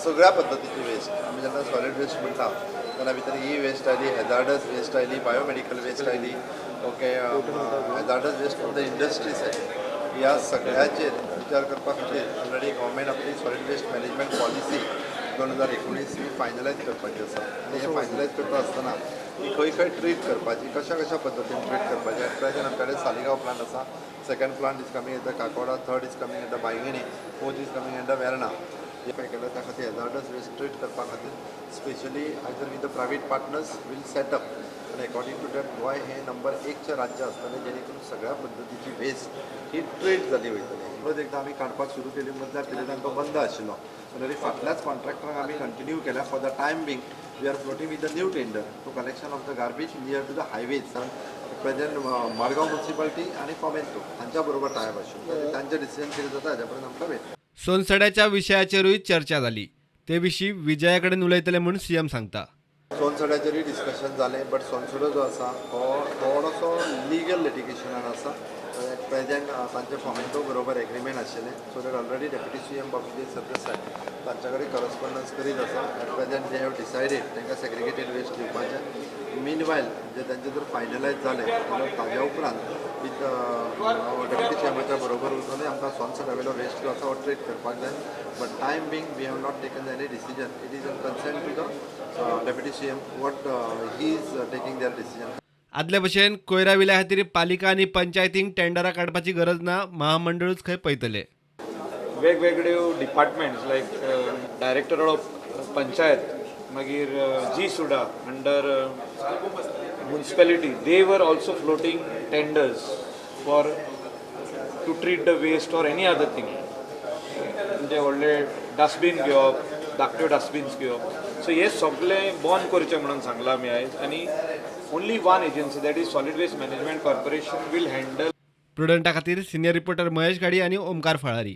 सगळ्या पद्धतीची वेस्ट आमी जेन्ना सॉलिड वेस्ट म्हणटा तेन्ना भितर ई वेस्ट आयली, हॅजार्डस वेस्ट आयली, बायोमेडिकल वेस्ट आयली, okay, hazardous waste from the industry side, ह्या सगळ्याचेर विचार करपा खातीर ऑलरेडी गव्हर्मेंट आपली सॉलिड वेस्ट मॅनेजमेंट पॉलिसी 2019 ही फायनलायज करपाची आसा. आनी हे फायनलायज करता आसतना ही खंय खंय ट्रीट करपाची, कशा कशा पद्दतीन ट्रीट करपाची. एट प्रेझेंट आमचे कडेन सालिगांव प्लांट आसा, second plant is coming at the Cacora, third is coming at the Bainguinim, fourth is coming at the Verna. जे पळय केलं त्या खातीर हॅजार्डस वेस्ट ट्रीट करपा खातीर specially either with the private partners will set up आनी अकॉर्डिंग टू दॅट गोंय हे नंबर 1चे राज्य आसतलें जेणे करून सगळ्या पद्दतीची वेस्ट ही ट्रीट जाली वयतली. परत एकदा आमी काडपाक सुरू केली मदल्या पिरियडान तो बंद आशिल्लो, तरी फाटल्याच कॉन्ट्रॅक्टरांक आमी कंटिन्यू केल्या. For the time being we are floating with the new tender to collection of the garbage near to the highways. Present Margao municipality आणि फॉमेंतो हांच्या बरोबर टायप आशिल्लो, तांचें डिसिजन कितें जाता हाच्या पर्यंत आमकां वेट. सोनसड्याच्या विशयाचेरूय चर्चा जाली. ते विशीं विजया कडेन उलयतले म्हूण सीएम सांगता. सोनसड्याचेरूय डिस्कशन जालें, बट सोनसडो जो आसा तो थोडोसो लिगल लिटिगेशनान आसा. एट प्रेझेंट तांचे फॉमेंतो बरोबर एग्रीमेंट आशिल्लें, so that already deputy CM Babuji Sardesai तांच्या कडेन करस्पॉन्डन्स करीत आसा. At present they have decided तांकां सेग्रिगेटेड वेस्ट दिवपाचें. मीनवायल म्हणजे तांचें जर फायनलायज जालें जाल्यार ताज्या उपरांत विथ डेप्युटी सीएमाच्या बरोबर उलून आमकां सोनसडा वेलो वेस्ट जो आसा हो ट्रीट करपाक जाय. But time being we have not taken any decision. It is on concern to the deputy CM what he is taking their decision. आदले भशेन कोयरा विल्या खातीर पालिका आनी पंचायतींक टेंडरां काडपाची गरज ना, महामंडळूच खंय पळयतले. वेगवेगळ्यो departments like director of panchayat, मागीर G SUDA under municipality, they were also floating tenders for to treat the waste or any other thing. म्हणजे व्हडले डस्टबीन घेवप, धाकट्यो डस्टबिन्स घेवप. सो हे सगळें बंद करचें म्हणून सांगलां आमी आयज. आनी only one agency that is solid waste management corporation will handle. प्रुडंटा खातीर सिनियर रिपोर्टर महेश गाडी आनी ओमकार फळारी.